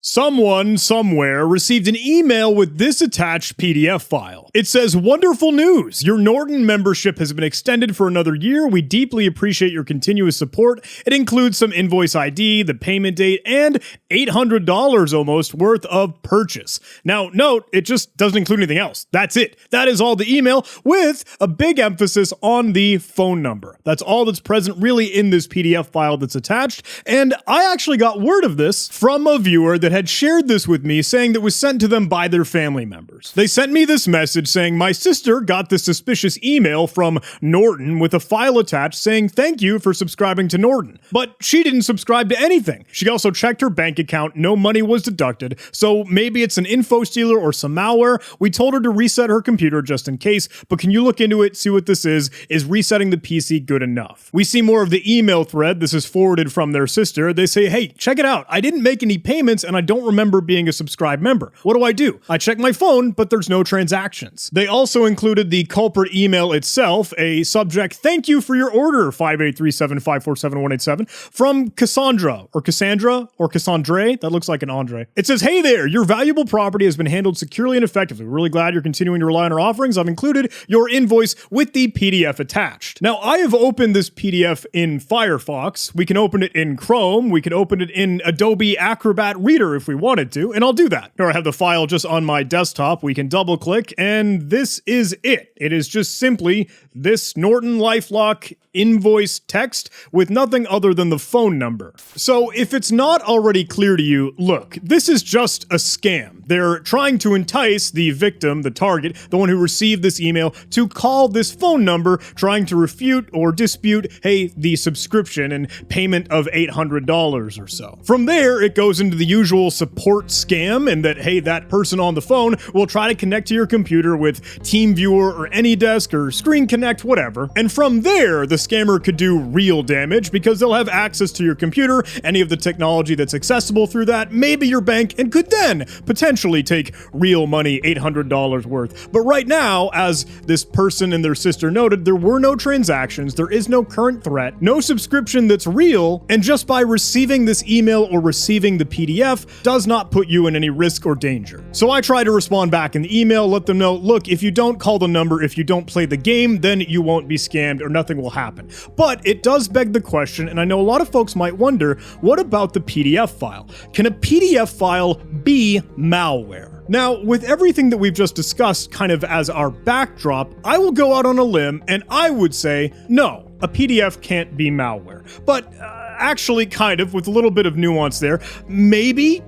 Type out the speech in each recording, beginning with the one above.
Someone, somewhere, received an email with this attached PDF file. It says, "Wonderful news! Your Norton membership has been extended for another year. We deeply appreciate your continuous support. It includes some invoice ID, the payment date, and $800 almost worth of purchase." Now, note, it just doesn't include anything else. That's it. That is all the email, with a big emphasis on the phone number. That's all that's present really in this PDF file that's attached. And I actually got word of this from a viewer that had shared this with me, saying that it was sent to them by their family members. They sent me this message saying, "My sister got this suspicious email from Norton with a file attached saying thank you for subscribing to Norton." But she didn't subscribe to anything. She also checked her bank account. No money was deducted. So maybe it's an info stealer or some malware. We told her to reset her computer just in case, but can you look into it, see what this is? Is resetting the PC good enough? We see more of the email thread. This is forwarded from their sister. They say, "Hey, check it out. I didn't make any payments and I don't remember being a subscribed member. What do? I check my phone, but there's no transactions." They also included the culprit email itself, a subject, "Thank you for your order, 58375471187, from Cassandra," or Cassandra, or Cassandre. That looks like an Andre. It says, "Hey there, your valuable property has been handled securely and effectively. We're really glad you're continuing to rely on our offerings. I've included your invoice with the PDF attached." Now, I have opened this PDF in Firefox. We can open it in Chrome. We can open it in Adobe Acrobat Reader if we wanted to, and I'll do that. Here I have the file just on my desktop. We can double click, and this is it. It is just simply this Norton LifeLock invoice text with nothing other than the phone number. So if it's not already clear to you, look, this is just a scam. They're trying to entice the victim, the target, the one who received this email, to call this phone number, trying to refute or dispute, hey, the subscription and payment of $800 or so. From there, it goes into the usual support scam, and that, hey, that person on the phone will try to connect to your computer with TeamViewer or AnyDesk or Screen Connect, whatever. And from there, the scammer could do real damage because they'll have access to your computer, any of the technology that's accessible through that, maybe your bank, and could then potentially take real money, $800 worth. But right now, as this person and their sister noted, there were no transactions, there is no current threat, no subscription that's real, and just by receiving this email or receiving the PDF does not put you in any risk or danger. So I try to respond back in the email, let them know, look, if you don't call the number, if you don't play the game, then you won't be scammed or nothing will happen. But it does beg the question, and I know a lot of folks might wonder, what about the PDF file? Can a PDF file be malware? Now, with everything that we've just discussed kind of as our backdrop, I will go out on a limb and I would say, no, a PDF can't be malware. But actually, kind of, with a little bit of nuance there, maybe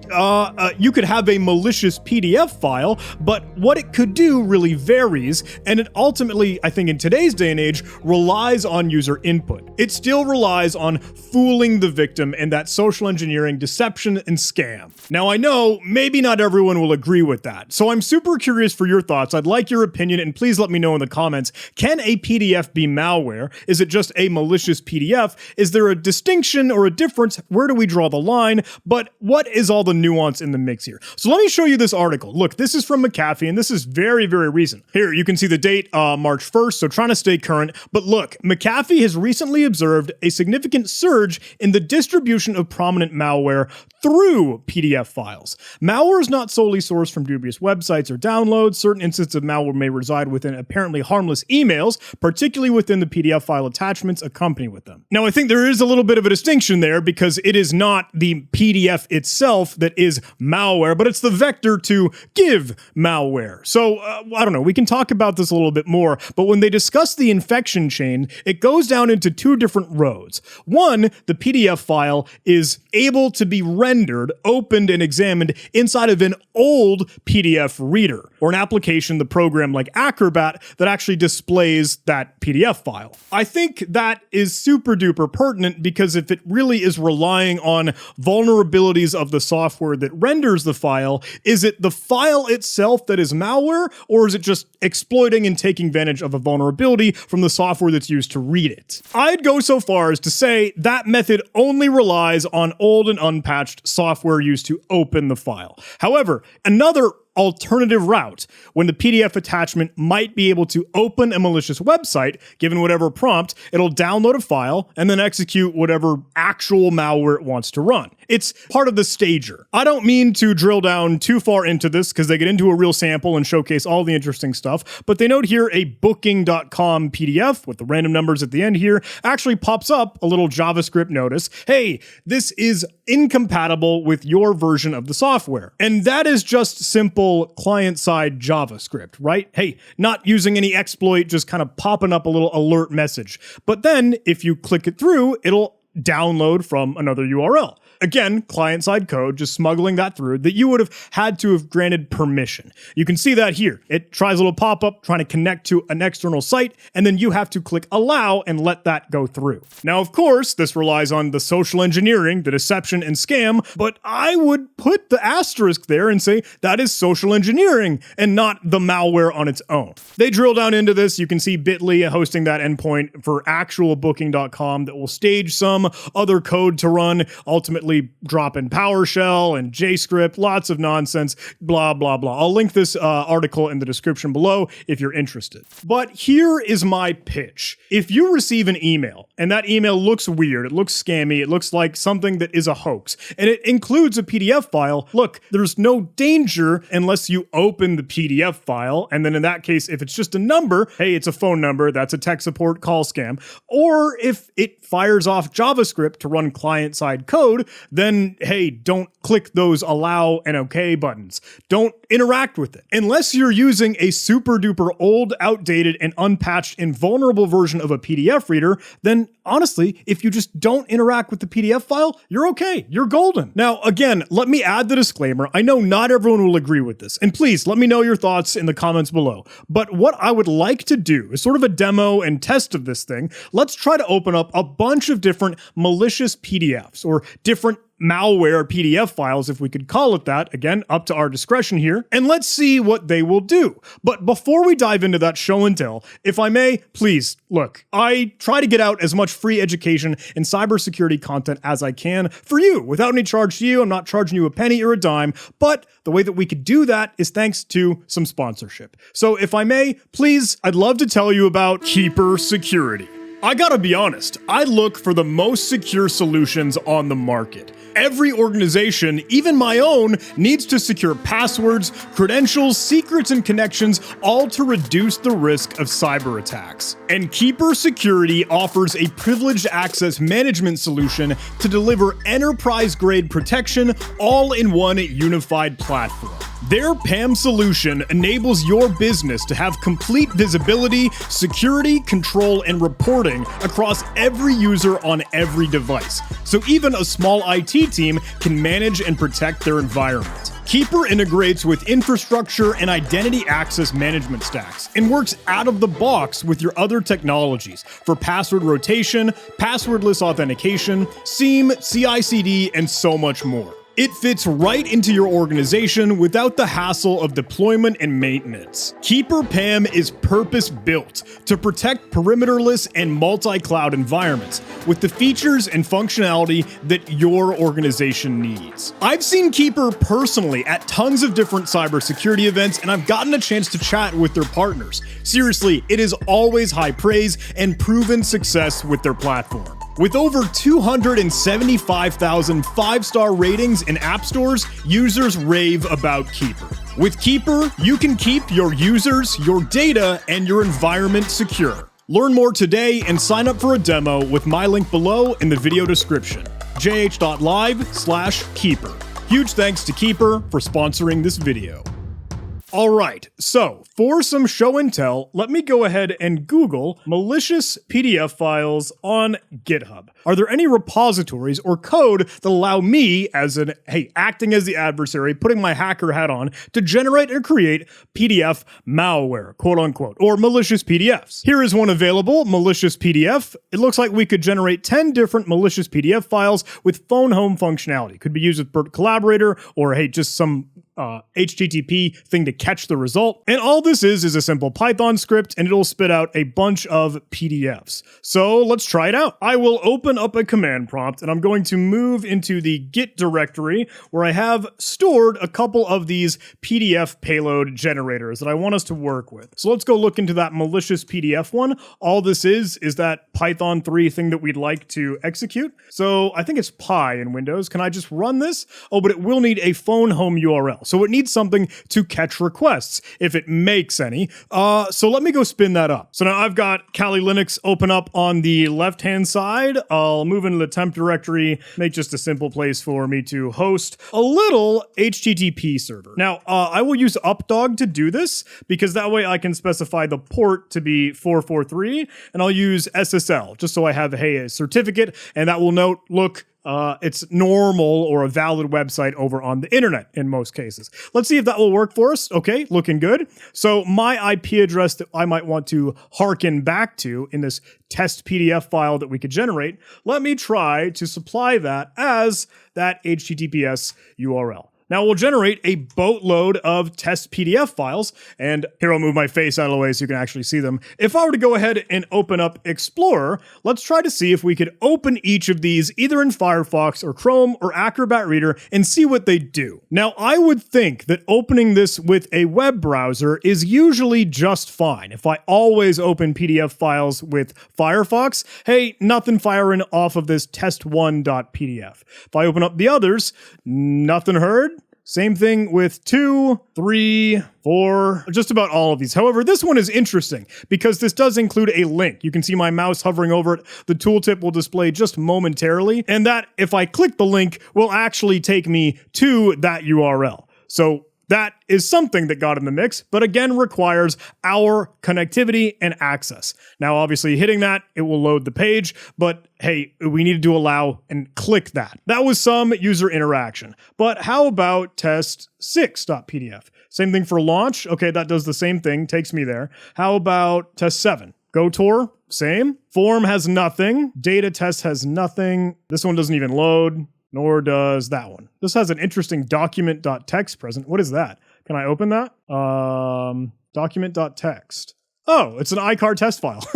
you could have a malicious PDF file, but what it could do really varies, and it ultimately, I think in today's day and age, relies on user input. It still relies on fooling the victim and that social engineering, deception, and scam. Now, I know maybe not everyone will agree with that, so I'm super curious for your thoughts. I'd like your opinion, and please let me know in the comments. Can a PDF be malware? Is it just a malicious PDF? Is there a distinction or a difference? Where do we draw the line? But what is all the nuance in the mix here? So let me show you this article. Look, this is from McAfee, and this is very, very recent. Here, you can see the date, March 1st, so trying to stay current. But look, McAfee has recently observed a significant surge in the distribution of prominent malware through PDF files. Malware is not solely sourced from dubious websites or downloads. Certain instances of malware may reside within apparently harmless emails, particularly within the PDF file attachments accompanied with them. Now, I think there is a little bit of a distinction there because it is not the PDF itself that is malware, but it's the vector to give malware. So, I don't know, we can talk about this a little bit more, but when they discuss the infection chain, it goes down into two different roads. One, the PDF file is able to be rendered, opened, and examined inside of an old PDF reader, or an application, the program like Acrobat, that actually displays that PDF file. I think that is super duper pertinent because if it really is relying on vulnerabilities of the software that renders the file, is it the file itself that is malware, or is it just exploiting and taking advantage of a vulnerability from the software that's used to read it? I'd go so far as to say that method only relies on old and unpatched software used to open the file. However, another alternative route when the PDF attachment might be able to open a malicious website. Given whatever prompt, it'll download a file and then execute whatever actual malware it wants to run. It's part of the stager. I don't mean to drill down too far into this because they get into a real sample and showcase all the interesting stuff, but they note here a booking.com PDF with the random numbers at the end here actually pops up a little JavaScript notice. Hey, this is incompatible with your version of the software. And that is just simple client-side JavaScript, right? Hey, not using any exploit, just kind of popping up a little alert message. But then if you click it through, it'll download from another URL. Again, client-side code, just smuggling that through that you would have had to have granted permission. You can see that here. It tries a little pop-up trying to connect to an external site, and then you have to click allow and let that go through. Now, of course, this relies on the social engineering, the deception and scam, but I would put the asterisk there and say that is social engineering and not the malware on its own. They drill down into this. You can see Bitly hosting that endpoint for actual booking.com that will stage some other code to run, ultimately drop in PowerShell and JScript, lots of nonsense, blah, blah, blah. I'll link this article in the description below if you're interested. But here is my pitch. If you receive an email and that email looks weird, it looks scammy, it looks like something that is a hoax, and it includes a PDF file, look, there's no danger unless you open the PDF file. And then in that case, if it's just a number, hey, it's a phone number, that's a tech support call scam. Or if it fires off JavaScript to run client-side code, then, hey, don't click those allow and okay buttons. Don't interact with it. Unless you're using a super duper old, outdated, and unpatched and vulnerable version of a PDF reader, then honestly, if you just don't interact with the PDF file, you're okay. You're golden. Now, again, let me add the disclaimer. I know not everyone will agree with this, and please let me know your thoughts in the comments below. But what I would like to do is sort of a demo and test of this thing. Let's try to open up a bunch of different malicious PDFs or different malware PDF files, if we could call it that, again, up to our discretion here, and let's see what they will do. But before we dive into that show and tell, if I may, please, look, I try to get out as much free education and cybersecurity content as I can for you, without any charge to you. I'm not charging you a penny or a dime, but the way that we could do that is thanks to some sponsorship. So if I may, please, I'd love to tell you about Cybersecurity. I gotta be honest, I look for the most secure solutions on the market. Every organization, even my own, needs to secure passwords, credentials, secrets, and connections, all to reduce the risk of cyber attacks. And Cybersecurity offers a privileged access management solution to deliver enterprise-grade protection all in one unified platform. Their PAM solution enables your business to have complete visibility, security, control, and reporting across every user on every device. So even a small IT team can manage and protect their environment. Keeper integrates with infrastructure and identity access management stacks and works out of the box with your other technologies for password rotation, passwordless authentication, SIEM, CI/CD, and so much more. It fits right into your organization without the hassle of deployment and maintenance. Keeper PAM is purpose-built to protect perimeterless and multi-cloud environments with the features and functionality that your organization needs. I've seen Keeper personally at tons of different cybersecurity events, and I've gotten a chance to chat with their partners. Seriously, it is always high praise and proven success with their platform. With over 275,000 five-star ratings in app stores, users rave about Keeper. With Keeper, you can keep your users, your data, and your environment secure. Learn more today and sign up for a demo with my link below in the video description, jh.live/Keeper. Huge thanks to Keeper for sponsoring this video. All right, so for some show and tell, let me go ahead and Google malicious PDF files on GitHub. Are there any repositories or code that allow me acting as the adversary, putting my hacker hat on, to generate and create PDF malware, quote unquote, or malicious PDFs? Here is one available, malicious PDF. It looks like we could generate 10 different malicious PDF files with phone home functionality. Could be used with Burt Collaborator or just some HTTP thing to catch the result. And all this is a simple Python script, and it'll spit out a bunch of PDFs. So let's try it out. I will open up a command prompt, and I'm going to move into the Git directory where I have stored a couple of these PDF payload generators that I want us to work with. So let's go look into that malicious PDF one. All this is that Python 3 thing that we'd like to execute. So I think it's Pi in Windows. Can I just run this? Oh, but it will need a phone home URL. So it needs something to catch requests, if it makes any. So let me go spin that up. So now I've got Kali Linux open up on the left-hand side. I'll move into the temp directory, make just a simple place for me to host a little HTTP server. Now, I will use updog to do this because that way I can specify the port to be 443, and I'll use SSL just so I have, hey, a certificate, and that will note, look, it's normal or a valid website over on the internet in most cases. Let's see if that will work for us. Okay, looking good. So my IP address that I might want to harken back to in this test PDF file that we could generate, let me try to supply that as that HTTPS URL. Now we'll generate a boatload of test PDF files, and here I'll move my face out of the way so you can actually see them. If I were to go ahead and open up Explorer, let's try to see if we could open each of these either in Firefox or Chrome or Acrobat Reader and see what they do. Now I would think that opening this with a web browser is usually just fine. If I always open PDF files with Firefox, hey, nothing firing off of this test1.pdf. If I open up the others, nothing heard. Same thing with 2, 3, 4, just about all of these. However, this one is interesting because this does include a link. You can see my mouse hovering over it. The tooltip will display just momentarily, and that, if I click the link, will actually take me to that URL. So that is something that got in the mix, but again requires our connectivity and access. Now, obviously hitting that, it will load the page, but hey, we needed to allow and click that. That was some user interaction. But how about test6.pdf? Same thing for launch. Okay, that does the same thing, takes me there. How about test7? GoTor, same. Form has nothing. Data test has nothing. This one doesn't even load. Nor does that one. This has an interesting document.txt present. What is that? Can I open that? Document.txt. Oh, it's an iCar test file.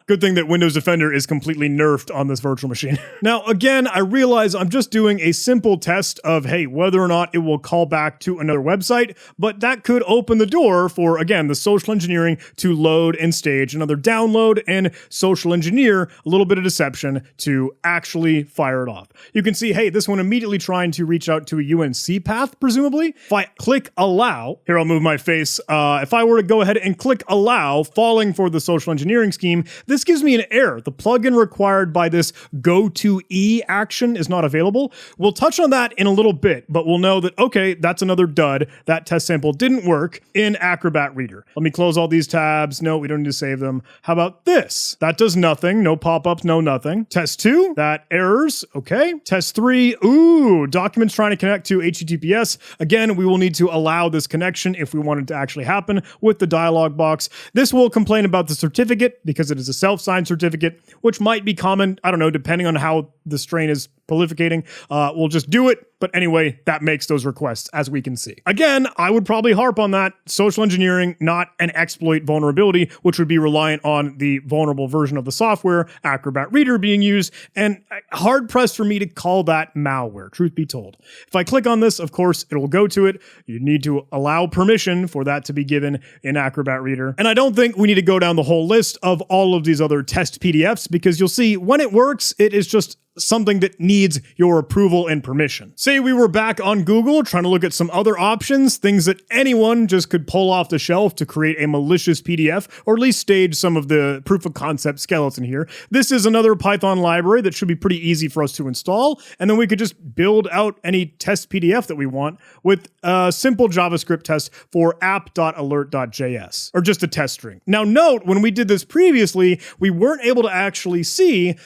Good thing that Windows Defender is completely nerfed on this virtual machine. Now, again, I realize I'm just doing a simple test of, hey, whether or not it will call back to another website, but that could open the door for, again, the social engineering to load and stage another download and social engineer a little bit of deception to actually fire it off. You can see, hey, this one immediately trying to reach out to a UNC path, presumably. If I click allow, here I'll move my face. If I were to go ahead and click allow, falling for the social engineering scheme, this gives me an error. The plugin required by this go-to-e action is not available. We'll touch on that in a little bit, but we'll know that, okay, that's another dud. That test sample didn't work in Acrobat Reader. Let me close all these tabs. No, we don't need to save them. How about this? That does nothing. No pop-ups, no nothing. Test 2, that errors. Okay. Test 3, ooh, documents trying to connect to HTTPS. Again, we will need to allow this connection if we want it to actually happen with the dialog box. This will complain about the certificate because it is a self-signed certificate, which might be common. I don't know, depending on how the strain is prolificating. We'll just do it. But anyway, that makes those requests, as we can see. Again, I would probably harp on that. Social engineering, not an exploit vulnerability, which would be reliant on the vulnerable version of the software, Acrobat Reader being used, and hard pressed for me to call that malware, truth be told. If I click on this, of course, it will go to it. You need to allow permission for that to be given in Acrobat Reader. And I don't think we need to go down the whole list of all of these other test PDFs, because you'll see when it works, it is just something that needs your approval and permission. Say we were back on Google trying to look at some other options, things that anyone just could pull off the shelf to create a malicious PDF, or at least stage some of the proof of concept skeleton here. This is another Python library that should be pretty easy for us to install, and then we could just build out any test PDF that we want with a simple JavaScript test for app.alert.js, or just a test string. Now note, when we did this previously, we weren't able to actually see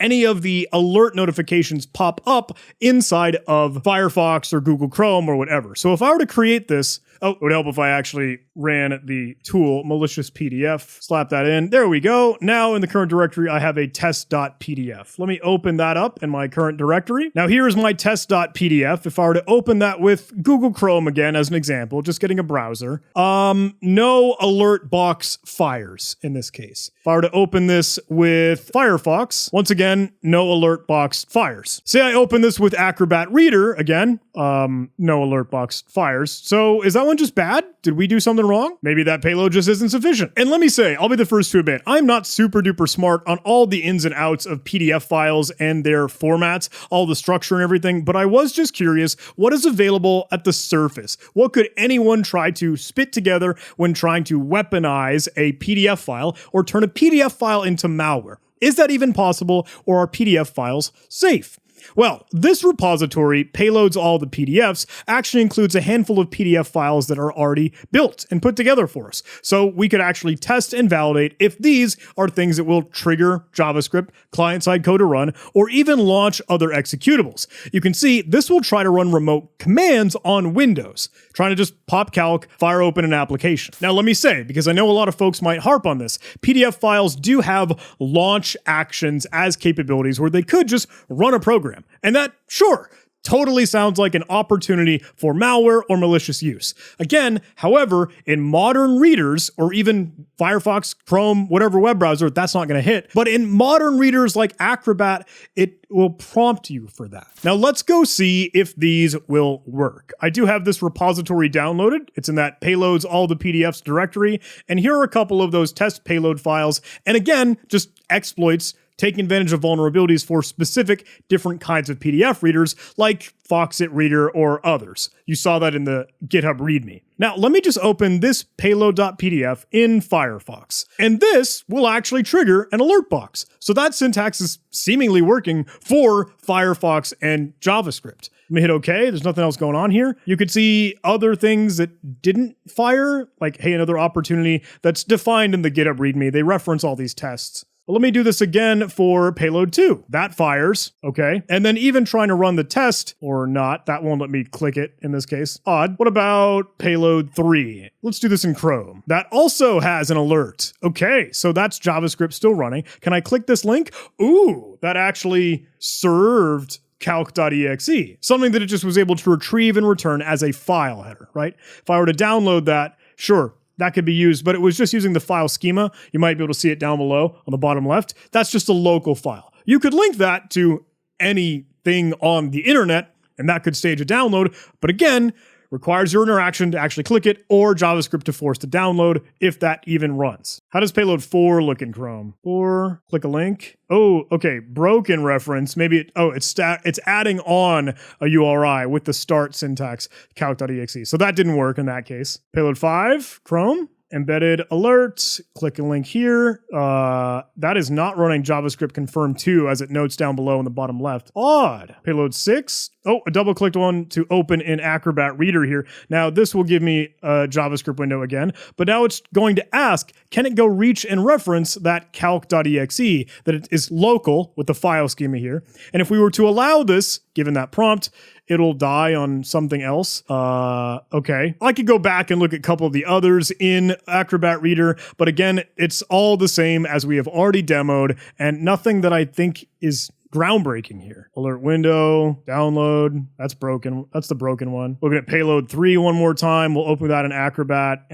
any of the alert alert notifications pop up inside of Firefox or Google Chrome or whatever. So if I were to create this, it would help if I actually ran the tool malicious PDF, slap that in. There we go. Now in the current directory, I have a test.pdf. Let me open that up in my current directory. Now here is my test.pdf. If I were to open that with Google Chrome again, as an example, just getting a browser, no alert box fires in this case. If I were to open this with Firefox, once again, no alert box fires. Say I open this with Acrobat Reader, again, no alert box fires. So is that one just bad? Did we do something wrong? Maybe that payload just isn't sufficient. And let me say, I'll be the first to admit, I'm not super duper smart on all the ins and outs of PDF files and their formats, all the structure and everything, but I was just curious, what is available at the surface? What could anyone try to spit together when trying to weaponize a PDF file or turn a PDF file into malware? Is that even possible, or are PDF files safe? Well, this repository, Payloads All the PDFs, actually includes a handful of PDF files that are already built and put together for us. So we could actually test and validate if these are things that will trigger JavaScript, client-side code to run, or even launch other executables. You can see this will try to run remote commands on Windows, trying to just pop calc, fire open an application. Now let me say, because I know a lot of folks might harp on this, PDF files do have launch actions as capabilities where they could just run a program. And that, sure, totally sounds like an opportunity for malware or malicious use. Again, however, in modern readers, or even Firefox, Chrome, whatever web browser, that's not going to hit. But in modern readers like Acrobat, it will prompt you for that. Now let's go see if these will work. I do have this repository downloaded. It's in that Payloads All the PDFs directory. And here are a couple of those test payload files. And again, just exploits taking advantage of vulnerabilities for specific different kinds of PDF readers like Foxit Reader or others. You saw that in the GitHub README. Now, let me just open this payload.pdf in Firefox, and this will actually trigger an alert box. So that syntax is seemingly working for Firefox and JavaScript. Let me hit OK. There's nothing else going on here. You could see other things that didn't fire, like, hey, another opportunity that's defined in the GitHub README. They reference all these tests. Well, let me do this again for payload 2. That fires, okay. And then even trying to run the test, or not, that won't let me click it in this case. Odd. What about payload 3? Let's do this in Chrome. That also has an alert. Okay, so that's JavaScript still running. Can I click this link? Ooh, that actually served calc.exe, something that it just was able to retrieve and return as a file header, right? If I were to download that, sure, that could be used, but it was just using the file schema. You might be able to see it down below on the bottom left. That's just a local file. You could link that to anything on the internet, and that could stage a download. But again, requires your interaction to actually click it or JavaScript to force the download if that even runs. How does payload 4 look in Chrome? 4, click a link. Oh, okay, broken reference. Maybe it's adding on a URI with the start syntax calc.exe. So that didn't work in that case. Payload 5, Chrome. Embedded alerts, click a link here. That is not running JavaScript confirm 2 as it notes down below in the bottom left. Odd. Payload 6. Oh, a double clicked one to open in Acrobat Reader here. Now this will give me a JavaScript window again, but now it's going to ask, can it go reach and reference that calc.exe that it is local with the file schema here? And if we were to allow this, given that prompt, it'll die on something else. Okay. I could go back and look at a couple of the others in Acrobat Reader, but again, it's all the same as we have already demoed, and nothing that I think is groundbreaking here. Alert window, download, that's broken. That's the broken one. Looking at payload 3 one more time. We'll open that in Acrobat.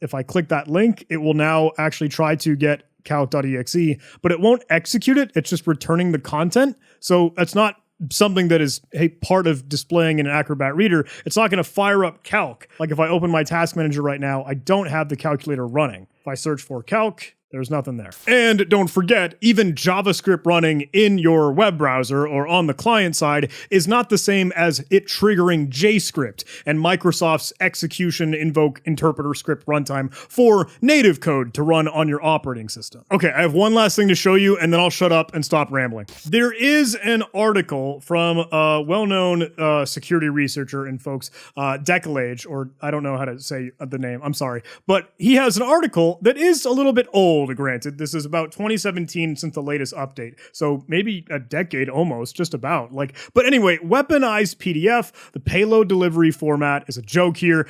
If I click that link, it will now actually try to get calc.exe, but it won't execute it. It's just returning the content. So that's not something that is a part of displaying in an Acrobat Reader. It's not going to fire up calc. Like if I open my task manager right now, I don't have the calculator running. If I search for calc, there's nothing there. And don't forget, even JavaScript running in your web browser or on the client side is not the same as it triggering JScript and Microsoft's execution invoke interpreter script runtime for native code to run on your operating system. Okay, I have one last thing to show you, and then I'll shut up and stop rambling. There is an article from a well-known security researcher and folks, Decalage, or I don't know how to say the name, I'm sorry, but he has an article that is a little bit old. old, granted. This is about 2017 since the latest update. So maybe a decade almost, just about. But anyway, weaponized PDF, the payload delivery format is a joke here,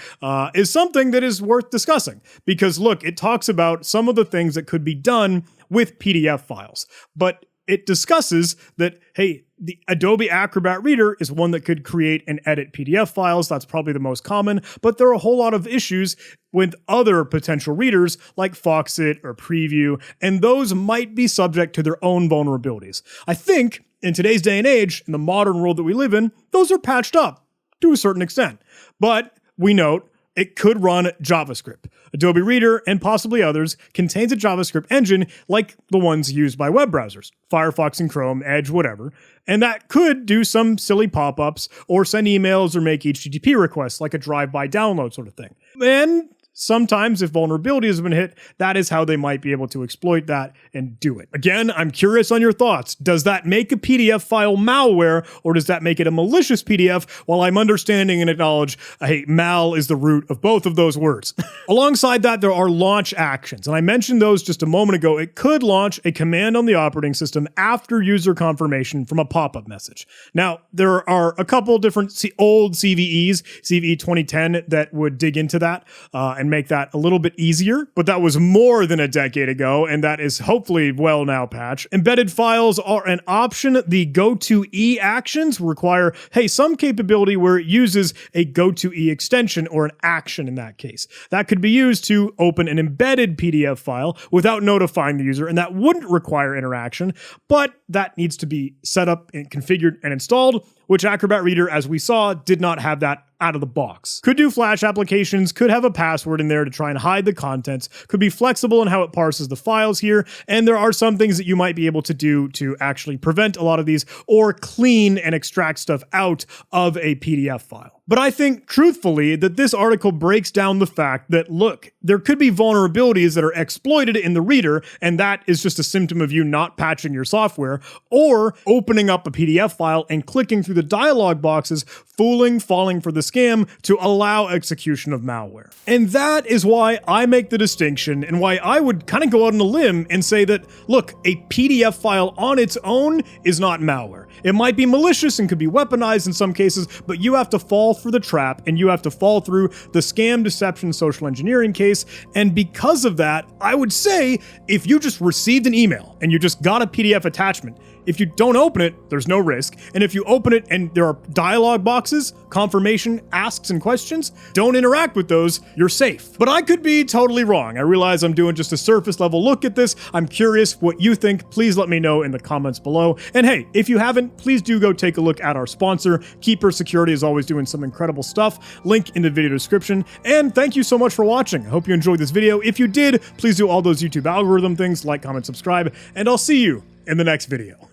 is something that is worth discussing. Because look, it talks about some of the things that could be done with PDF files. But it discusses that, hey, the Adobe Acrobat Reader is one that could create and edit PDF files. That's probably the most common, but there are a whole lot of issues with other potential readers like Foxit or Preview, and those might be subject to their own vulnerabilities. I think in today's day and age, in the modern world that we live in, those are patched up to a certain extent. But we note it could run JavaScript. Adobe Reader, and possibly others, contains a JavaScript engine like the ones used by web browsers, Firefox and Chrome, Edge, whatever, and that could do some silly pop-ups or send emails or make HTTP requests like a drive-by download sort of thing. And sometimes, if vulnerability has been hit, that is how they might be able to exploit that and do it. Again, I'm curious on your thoughts. Does that make a PDF file malware, or does that make it a malicious PDF? While I'm understanding and acknowledge, hey, mal is the root of both of those words. Alongside that, there are launch actions, and I mentioned those just a moment ago. It could launch a command on the operating system after user confirmation from a pop-up message. Now, there are a couple different old CVEs, CVE 2010, that would dig into that and make that a little bit easier, but that was more than a decade ago, and that is hopefully well now patched. Embedded files are an option. The go-to-e actions require, hey, some capability where it uses a go-to-e extension or an action in that case. That could be used to open an embedded PDF file without notifying the user, and that wouldn't require interaction, but that needs to be set up and configured and installed, which Acrobat Reader, as we saw, did not have that out of the box. Could do Flash applications, could have a password in there to try and hide the contents, could be flexible in how it parses the files here, and there are some things that you might be able to do to actually prevent a lot of these or clean and extract stuff out of a PDF file. But I think, truthfully, that this article breaks down the fact that, look, there could be vulnerabilities that are exploited in the reader, and that is just a symptom of you not patching your software, or opening up a PDF file and clicking through the dialog boxes, falling for the scam to allow execution of malware. And that is why I make the distinction, and why I would kind of go out on a limb and say that, look, a PDF file on its own is not malware. It might be malicious and could be weaponized in some cases, but you have to fall for the trap, and you have to fall through the scam, deception, social engineering case. And because of that, I would say if you just received an email and you just got a PDF attachment, if you don't open it, there's no risk. And if you open it and there are dialog boxes, confirmation, asks, and questions, don't interact with those, you're safe. But I could be totally wrong. I realize I'm doing just a surface level look at this. I'm curious what you think. Please let me know in the comments below. And hey, if you haven't, please do go take a look at our sponsor. Cybersecurity is always doing some incredible stuff. Link in the video description. And thank you so much for watching. I hope you enjoyed this video. If you did, please do all those YouTube algorithm things, like, comment, subscribe, and I'll see you in the next video.